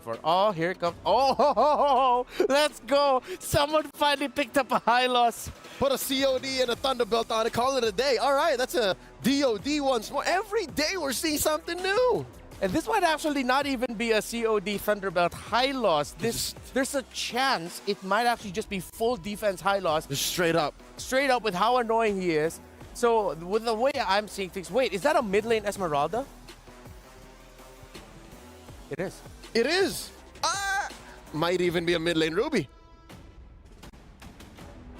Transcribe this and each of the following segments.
for. Oh, here it comes. Oh, let's go. Someone finally picked up a high loss. Put a COD and a Thunderbolt on it, call it a day. All right, that's a DOD once more. Every day we're seeing something new. And this might actually not even be a COD Thunderbelt high loss. There's a chance it might actually just be full defense high loss. Just straight up. Straight up with how annoying he is. So with the way I'm seeing things, wait, is that a mid lane Esmeralda? It is. It is. Might even be a mid lane Ruby.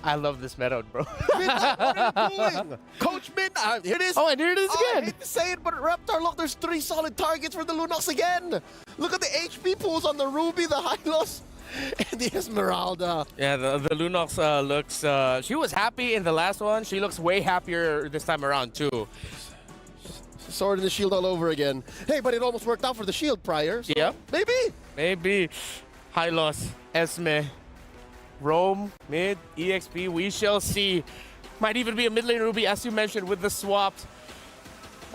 I love this meta, bro. Midnight, what are you doing? Coach Midnight, here it is. Oh, and here it is I again. hate to say it, but Reptar, look, there's 3 solid targets for the Lunox again. Look at the HP pools on the Ruby, the Hylos, and the Esmeralda. Yeah, the Lunox looks, she was happy in the last one. She looks way happier this time around too. Sword and the shield all over again. Hey, but it almost worked out for the shield prior. So Yep. Maybe. High loss, Esme, Rome, mid, EXP, we shall see. Might even be a mid lane Ruby, as you mentioned, with the swaps.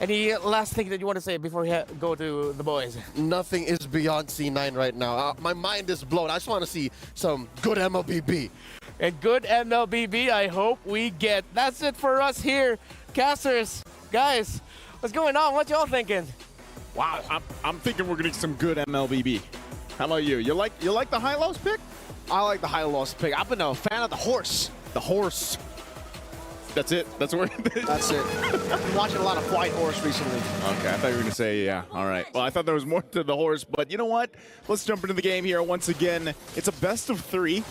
Any last thing that you want to say before we go to the boys? Nothing is beyond C9 right now. My mind is blown. I just want to see some good MLBB. And good MLBB, I hope we get. That's it for us here. Casters, guys, what's going on? What y'all thinking? Wow, I'm thinking we're gonna get some good MLBB. How about you? You like the high-lows pick? I like the high loss pick. I've been a fan of the horse. The horse. That's it. That's where. That's it. I've been watching a lot of White Horse recently. Okay, I thought you were gonna say yeah. All right. Well, I thought there was more to the horse, but you know what? Let's jump into the game here once again. It's a best of 3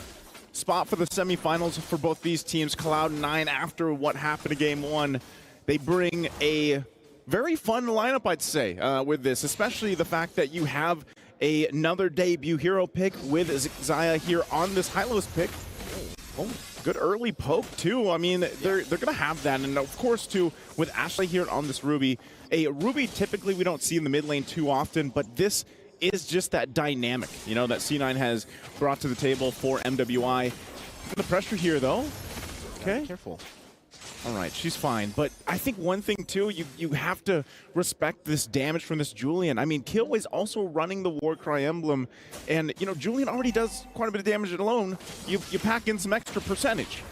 spot for the semifinals for both these teams. Cloud9, after what happened in Game 1, they bring a very fun lineup, I'd say, with this, especially the fact that you have another debut hero pick with Xayah here on this Hylos pick. Oh, good early poke too. I mean, they're gonna have that, and of course too with Ashley here on this Ruby. A Ruby typically we don't see in the mid lane too often, but this is just that dynamic, you know, that C9 has brought to the table for MWI. The pressure here though. Okay, Careful. all right, she's fine. But I think one thing too, you have to respect this damage from this Julian. I mean, Killway's also running the Warcry emblem, and you know, Julian already does quite a bit of damage alone. You pack in some extra percentage.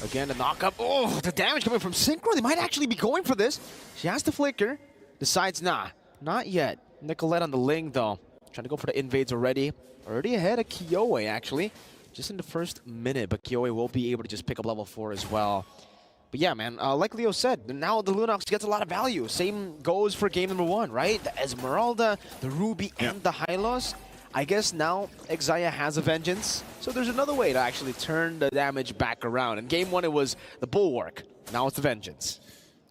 Again, the knockup. Oh, the damage coming from Synchro. They might actually be going for this. She has to flicker. Decides, nah, not yet. Nicolette on the Ling, though. Trying to go for the invades already. Already ahead of Kiyoi, actually. Just in the first minute, but Kiyoi will be able to just pick up level 4 as well. But yeah, man, like Leo said, now the Lunox gets a lot of value. Same goes for game number 1, right? The Esmeralda, the Ruby, and the Hylos. I guess now Xayah has a vengeance, so there's another way to actually turn the damage back around. In game 1, it was the Bulwark. Now it's the vengeance.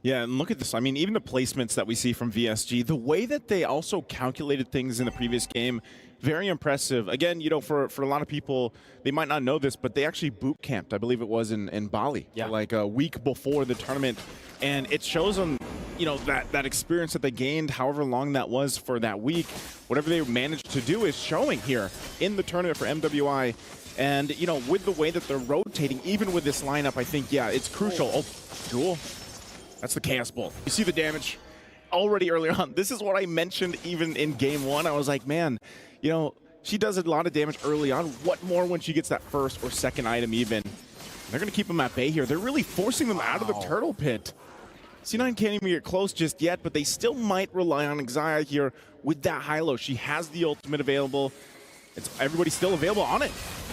Yeah, and look at this. I mean, even the placements that we see from VSG, the way that they also calculated things in the previous game, very impressive. Again, you know, for a lot of people, they might not know this, but they actually boot camped, I believe it was in Bali, like a week before the tournament. And it shows them, you know, that experience that they gained, however long that was for that week, whatever they managed to do is showing here in the tournament for MWI. And, you know, with the way that they're rotating, even with this lineup, I think, yeah, it's crucial. Oh, Jewel. That's the Chaos Bolt. You see the damage already earlier on. This is what I mentioned even in game 1. I was like, man, you know, she does a lot of damage early on. What more when she gets that first or second item even? They're going to keep them at bay here. They're really forcing them out of the turtle pit. C9 can't even get close just yet, but they still might rely on Xayah here with that high-low. She has the ultimate available. Everybody's still available on it.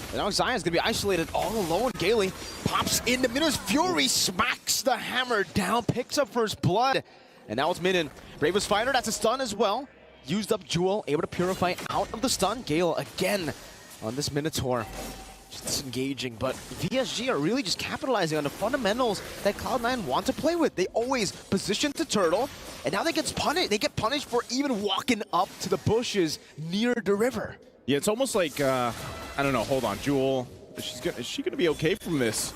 And now Xayah's going to be isolated all alone. Gailey pops in the Minnows Fury, smacks the hammer down, picks up first blood. And now it's Minion. Bravest Fighter, that's a stun as well. Used up Jewel, able to purify out of the stun. Gale again on this Minotaur. Just disengaging, but VSG are really just capitalizing on the fundamentals that Cloud9 want to play with. They always position to turtle, and now they get punished. They get punished for even walking up to the bushes near the river. Yeah, it's almost like, I don't know, hold on, Jewel, is she gonna be okay from this?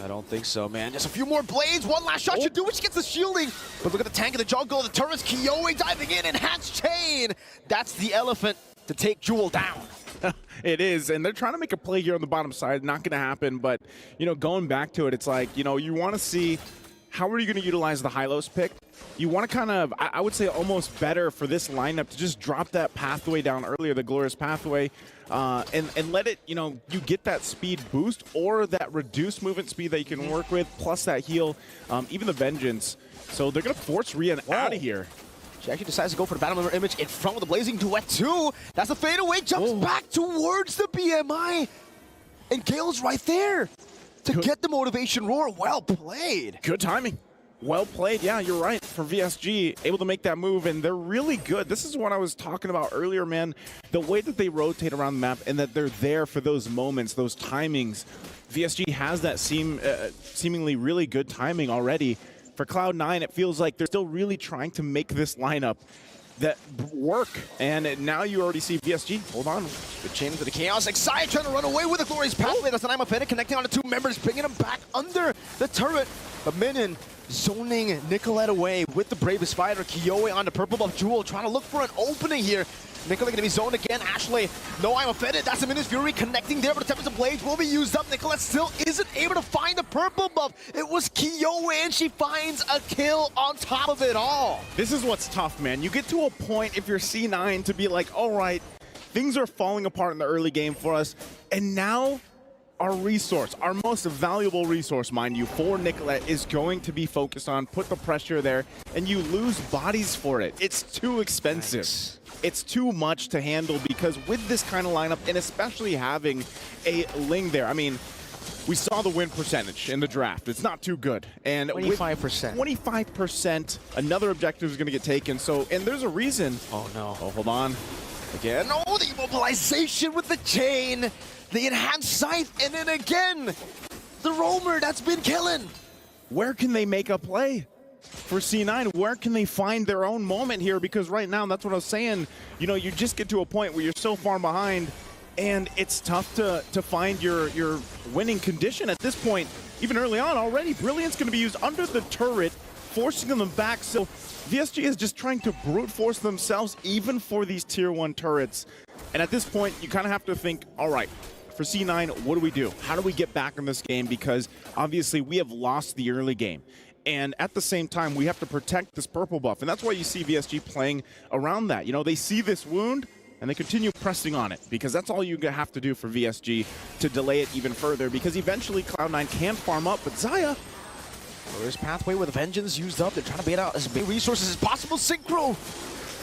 I don't think so, man. Just a few more blades, one last shot should do it. She gets the shielding, but look at the tank in the jungle, the turrets, Kiyoi diving in, enhanced chain. That's the elephant to take Jewel down. It is, and they're trying to make a play here on the bottom side. Not gonna happen, but, you know, going back to it, it's like, you know, you wanna see how are you going to utilize the Hylos pick? You want to kind of, I would say almost better for this lineup to just drop that pathway down earlier, the Glorious Pathway, and let it, you know, you get that speed boost or that reduced movement speed that you can work with, plus that heal, even the Vengeance. So they're going to force Rian out of here. She actually decides to go for the Battle Member image in front of the Blazing Duet too. That's a fadeaway, jumps back towards the BMI. And Gale's right there to get the motivation roar. Well played. Good timing. Well played. Yeah, you're right. For VSG, able to make that move, and they're really good. This is what I was talking about earlier, man. The way that they rotate around the map and that they're there for those moments, those timings. VSG has that seemingly really good timing already. For Cloud9, it feels like they're still really trying to make this lineup that work. And now you already see VSG. Hold on. Good chain into the Chaos. Excited trying to run away with the Glorious Pathway. That's an Imafetta connecting on the two members, bringing them back under the turret. But Minion zoning Nicolette away with the Bravest Fighter. Kyoe on the purple buff Jewel trying to look for an opening here. Nicolette gonna be zoned again. Ashley, no, I'm offended. That's a Minions Fury connecting there, but the Tempest of Blades will be used up. Nicolette still isn't able to find the purple buff. It was Kyoe, and she finds a kill on top of it all. This is what's tough, man. You get to a point if you're C9 to be like, all right, things are falling apart in the early game for us, and now our resource, our most valuable resource, mind you, for Nicolette is going to be focused on, put the pressure there, and you lose bodies for it. It's too expensive. Nice. It's too much to handle because with this kind of lineup, and especially having a Ling there, I mean, we saw the win percentage in the draft. It's not too good. And 25%. 25%, another objective is going to get taken. So, and there's a reason. Oh no. Oh, hold on. Again, oh, the immobilization with the chain. The enhanced scythe, and then again, the roamer that's been killing. Where can they make a play for C9? Where can they find their own moment here? Because right now, that's what I was saying, you know, you just get to a point where you're so far behind, and it's tough to find your winning condition at this point. Even early on already, Brilliant's going to be used under the turret, forcing them back. So VSG is just trying to brute force themselves, even for these tier 1 turrets. And at this point, you kind of have to think, all right, for C9, what do we do? How do we get back in this game? Because obviously we have lost the early game. And at the same time, we have to protect this purple buff. And that's why you see VSG playing around that. You know, they see this wound and they continue pressing on it because that's all you have to do for VSG to delay it even further because eventually Cloud9 can farm up, but Xayah, Glorious Pathway with Vengeance used up. They're trying to bait out as many resources as possible. Synchro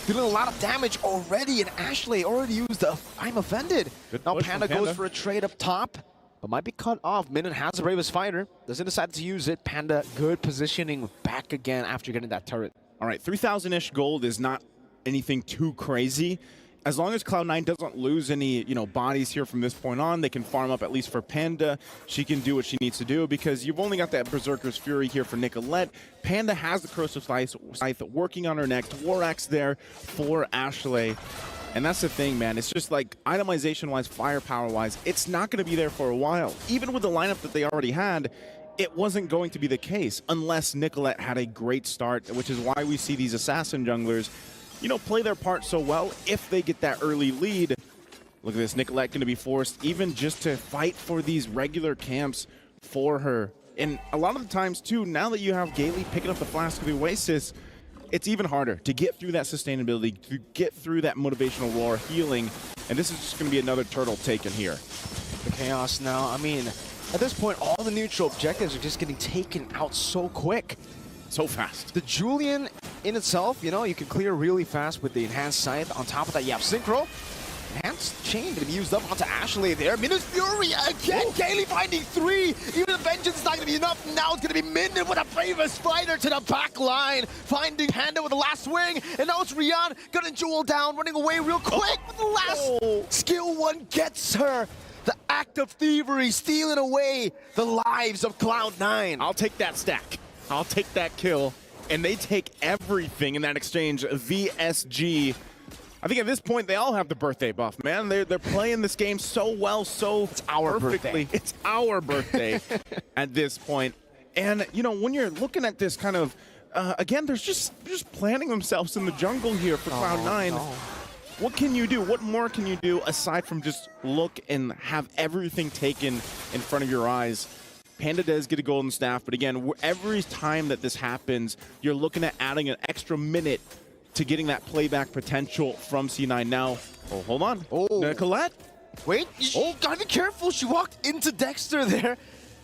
dealing a lot of damage already, and Ashley already used the I'm offended. Now Panda goes for a trade up top, but might be cut off. Minion has the Bravest Fighter. Doesn't decide to use it. Panda, good positioning back again after getting that turret. All right, 3,000-ish gold is not anything too crazy. As long as Cloud9 doesn't lose any, you know, bodies here from this point on, they can farm up at least for Panda. She can do what she needs to do because you've only got that Berserker's Fury here for Nicolette. Panda has the Corrosive Scythe working on her next. Dworak's there for Ashley. And that's the thing, man. It's just like itemization-wise, firepower-wise, it's not going to be there for a while. Even with the lineup that they already had, it wasn't going to be the case unless Nicolette had a great start, which is why we see these assassin junglers, you know, play their part so well if they get that early lead. Look at this, Nicolette going to be forced even just to fight for these regular camps for her. And a lot of the times, too, now that you have Gailey picking up the Flask of the Oasis, it's even harder to get through that sustainability, to get through that motivational roar, healing, and this is just going to be another turtle taken here. The Chaos now, I mean, at this point, all the neutral objectives are just getting taken out so quick. So fast. The Julian in itself, you know, you can clear really fast with the Enhanced Scythe. On top of that, you have Synchro. Enhanced Chain going to be used up onto Ashley there. Minions Fury again. Gailey finding 3. Even the Vengeance is not going to be enough. Now it's going to be Minion with a Bravest Fighter to the back line. Finding Panda with the last swing. And now it's Rian gunning Jewel down, running away real quick with the last skill one gets her. The act of thievery, stealing away the lives of Cloud9. I'll take that stack. I'll take that kill. And they take everything in that exchange. VSG. I think at this point, they all have the birthday buff, man. They're playing this game so well, so it's our perfectly. Birthday. It's our birthday at this point. And, you know, when you're looking at this kind of, again, they're just planting themselves in the jungle here for Cloud9. No. What can you do? What more can you do aside from just look and have everything taken in front of your eyes? Panda does get a golden staff, but again, every time that this happens, you're looking at adding an extra minute to getting that playback potential from C9 now. Oh, hold on. Oh. Nicolette? Wait, gotta be careful. She walked into Dexter there.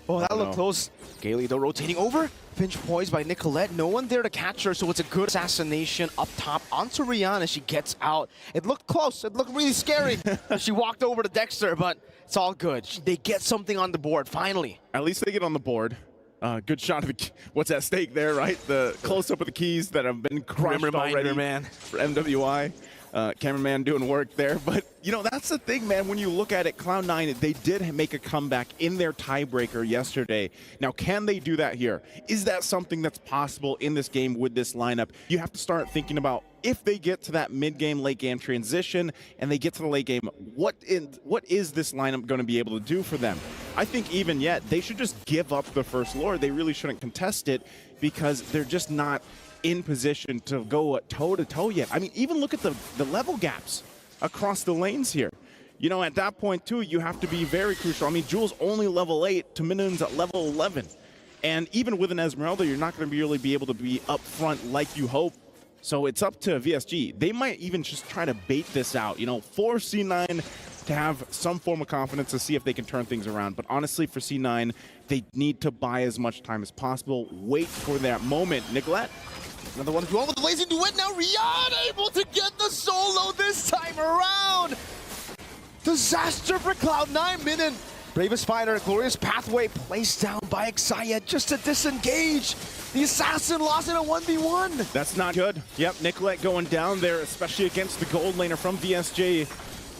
Oh, that looked close. Gailey, though, rotating over. Pinch poised by Nicolette. No one there to catch her, so it's a good assassination up top onto Rihanna. She gets out. It looked close. It looked really scary. She walked over to Dexter, but it's all good. They get something on the board, finally. At least they get on the board. Good shot of what's at stake there, right? The close-up of the keys that have been crushed already, man. For MWI. Cameraman doing work there. But, you know, that's the thing, man. When you look at it, Cloud9, they did make a comeback in their tiebreaker yesterday. Now, can they do that here? Is that something that's possible in this game with this lineup? You have to start thinking about if they get to that mid-game, late-game transition and they get to the late game, what is this lineup going to be able to do for them? I think even yet, they should just give up the first Lord. They really shouldn't contest it because they're just not in position to go toe-to-toe yet. I mean, even look at the level gaps across the lanes here. You know, at that point, too, you have to be very crucial. I mean, Jules only level 8 to Minun's at level 11. And even with an Esmeralda, you're not going to really be able to be up front like you hope. So it's up to VSG. They might even just try to bait this out, you know, force C9 to have some form of confidence to see if they can turn things around. But honestly, for C9, they need to buy as much time as possible. Wait for that moment. Nicolette? Another one going with the blazing duet. Now Rihanna able to get the solo this time around. Disaster for Cloud9. Minun, bravest fighter, glorious pathway placed down by Xayah just to disengage. The assassin lost in a 1v1. That's not good. Yep, Nicolette going down there, especially against the gold laner from VSG,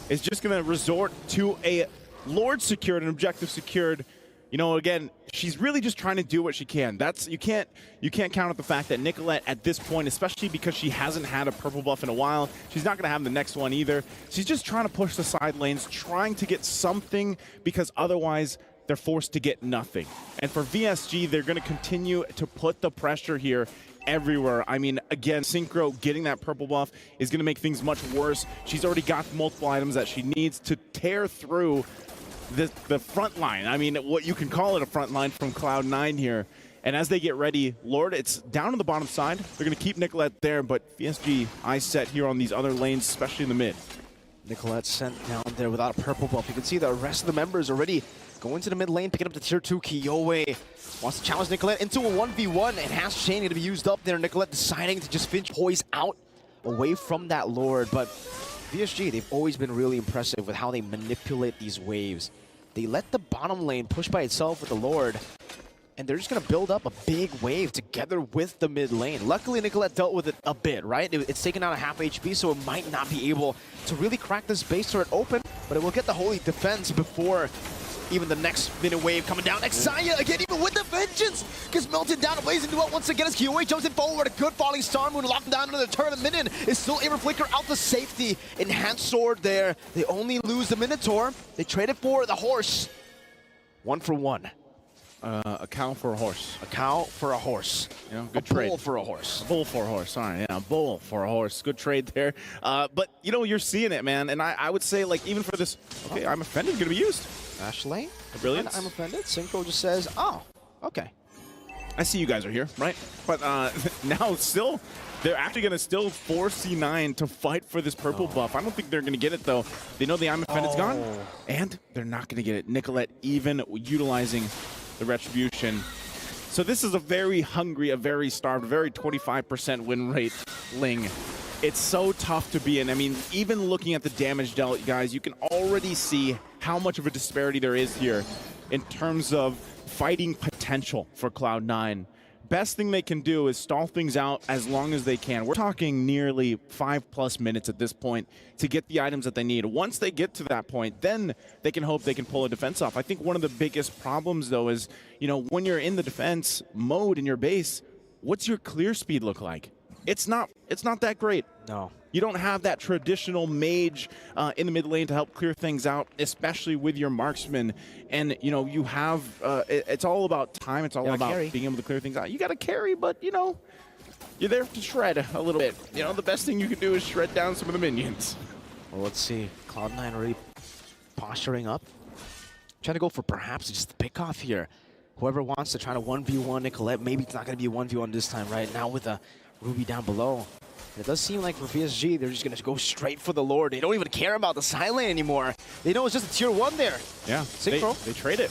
is just going to resort to a Lord secured, an objective secured. You know, again, she's really just trying to do what she can. That's you can't count out the fact that Nicolette at this point, especially because she hasn't had a purple buff in a while, she's not going to have the next one either. She's just trying to push the side lanes, trying to get something because otherwise they're forced to get nothing. And for VSG, they're going to continue to put the pressure here everywhere. I mean, again, Synchro getting that purple buff is going to make things much worse. She's already got multiple items that she needs to tear through the front line. I mean, what you can call it a front line from Cloud9 here. And as they get ready, Lord, it's down on the bottom side. They're going to keep Nicolette there, but VSG eyes set here on these other lanes, especially in the mid. Nicolette sent down there without a purple buff. You can see the rest of the members already going to the mid lane, picking up the tier 2. Kiyoi wants to challenge Nicolette into a 1v1. Enhanced chain going to be used up there. Nicolette deciding to just finch poise out away from that Lord. But VSG, they've always been really impressive with how they manipulate these waves. They let the bottom lane push by itself with the Lord, and they're just going to build up a big wave together with the mid lane. Luckily, Nicolette dealt with it a bit, right? It's taken out a half HP, so it might not be able to really crack this base turret open, but it will get the holy defense before even the next minute wave coming down. Xayah again, even with the vengeance, gets melted down. A blazing duel once again as Kiyoi jumps in forward. A good falling star moon, locking down another turret. Minun is still able to flicker out the safety. Enhanced sword there. They only lose the Minotaur. They traded for the horse. 1 for 1. A cow for a horse. A cow for a horse. You know, good a trade. bull for a horse. A bull for a horse. Sorry, yeah, a bull for a horse. Good trade there. But, you know, you're seeing it, man. And I would say, like, even for this, okay, I'm offended, going to be used. Ashley? Brilliance. I'm offended. Synchro just says, oh, okay. I see you guys are here, right? But now still, they're actually going to still force C9 to fight for this purple buff. I don't think they're going to get it, though. They know the I'm offended's gone, and they're not going to get it. Nicolette even utilizing the retribution. So this is a very hungry, a very starved, very 25% win rate Ling. It's so tough to be in. I mean, even looking at the damage dealt, guys, you can already see how much of a disparity there is here in terms of fighting potential for Cloud9. Best thing they can do is stall things out as long as they can. We're talking nearly 5+ minutes at this point to get the items that they need. Once they get to that point, then they can hope they can pull a defense off. I think one of the biggest problems, though, is, you know, when you're in the defense mode in your base, what's your clear speed look like? It's not that great. No. You don't have that traditional mage in the mid lane to help clear things out, especially with your marksman. And, you know, you have, it's all about time. It's all about being able to clear things out. You got to carry, but, you know, you're there to shred a little bit. You know, the best thing you can do is shred down some of the minions. Well, let's see. Cloud9 already posturing up. Trying to go for perhaps just the pick off here. whoever wants to try to 1v1 Nicolette, maybe it's not going to be a 1v1 this time, right? Now with a Ruby down below. It does seem like for PSG, they're just going to go straight for the Lord. They don't even care about the side lane anymore. They know it's just a tier 1 there. Yeah, Synchro. they trade it.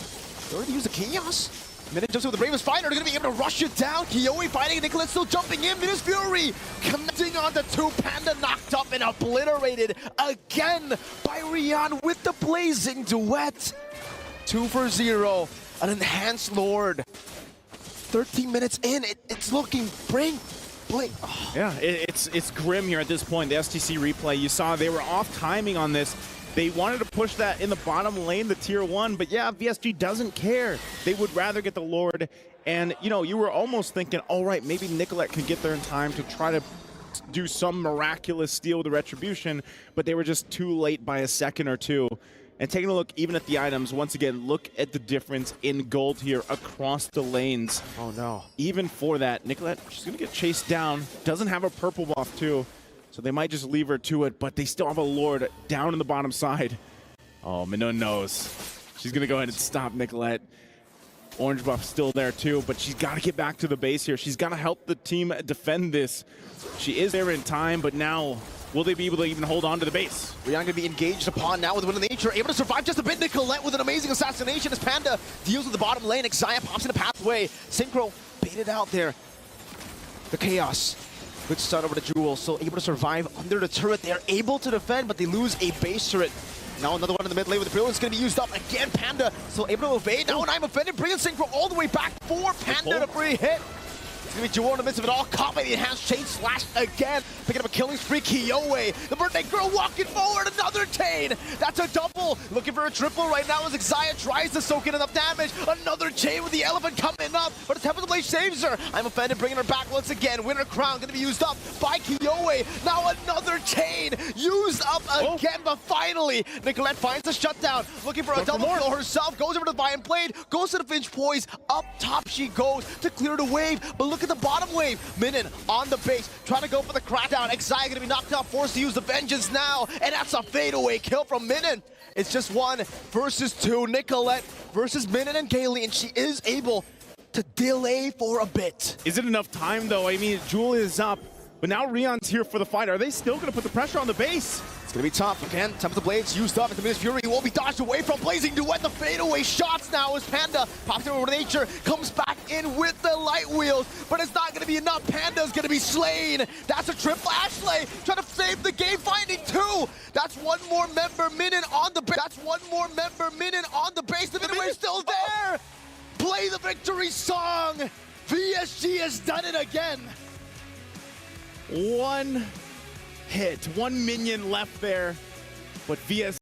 They already used the Chaos. Minute jumps in with the Bravest Fighter. They're going to be able to rush it down. Kiyoe fighting. Nicolette still jumping in. Minus Fury connecting on the 2. Panda knocked up and obliterated again by Rian with the Blazing Duet. 2 for 0. An enhanced Lord. 13 minutes in. It's looking blink. Oh. Yeah, it's grim here at this point. The STC replay, you saw they were off timing on this. They wanted to push that in the bottom lane, the tier 1, but yeah, VSG doesn't care. They would rather get the Lord, and you know, you were almost thinking, all right, maybe Nicolette could get there in time to try to do some miraculous steal with the Retribution, but they were just too late by a second or two. And taking a look even at the items, once again, look at the difference in gold here across the lanes. Oh no. Even for that, Nicolette, she's gonna get chased down, doesn't have a purple buff too. So they might just leave her to it, but they still have a Lord down in the bottom side. Oh, Minun knows. She's going to go ahead and stop Nicolette. Orange buff still there too, but she's got to get back to the base here. She's got to help the team defend this. She is there in time, but now will they be able to even hold on to the base? Rian going to be engaged upon now with Wind of Nature, able to survive just a bit. Nicolette with an amazing assassination as Panda deals with the bottom lane. Xayah pops in the pathway. Synchro baited out there. The Chaos. Good start over to Jewel, still able to survive under the turret. They are able to defend, but they lose a base turret. Now another one in the mid lane with the Brilliance going to be used up. Again, Panda still able to evade. Now an I'm offended. Brilliant Synchro all the way back for Panda to free hit. It's going to be Jewel in the midst of it all. Caught by the enhanced chain slash again. Picking up a killing spree. Kiyoe, the birthday girl walking forward. Another chain. That's a double. Looking for a triple right now as Xayah tries to soak in enough damage. Another chain with the elephant coming up. But Tempest Blade saves her. I'm offended, bringing her back once again. Winter Crown going to be used up by Kiyoe. Now another chain used up again. But finally, Nicolette finds the shutdown. Looking for a double kill herself. Goes over to the Viant Blade. Goes to the Finch Poise. Up top she goes to clear the wave. But look at the bottom wave. Minun on the base. Trying to go for the crackdown. Xayah going to be knocked out. Forced to use the Vengeance now. And that's a fadeaway kill from Minun. It's just 1 versus 2. Nicolette versus Minun and Kaylee. And she is able to delay for a bit. Is it enough time though? I mean, Jewel is up, but now Rion's here for the fight. Are they still going to put the pressure on the base? It's going to be tough. Again, Temple of the Blades used up into Miss Fury. He won't be dodged away from Blazing Duet. The fadeaway shots now as Panda pops over to Nature, comes back in with the light wheels, but it's not going to be enough. Panda's going to be slain. That's a triple Ashley trying to save the game, finding 2. That's one more member, Minun on the base. That's one more member, Minun on the base. The Minun is still there. Play the victory song. VSG has done it again. 1 hit, 1 minion left there, but VS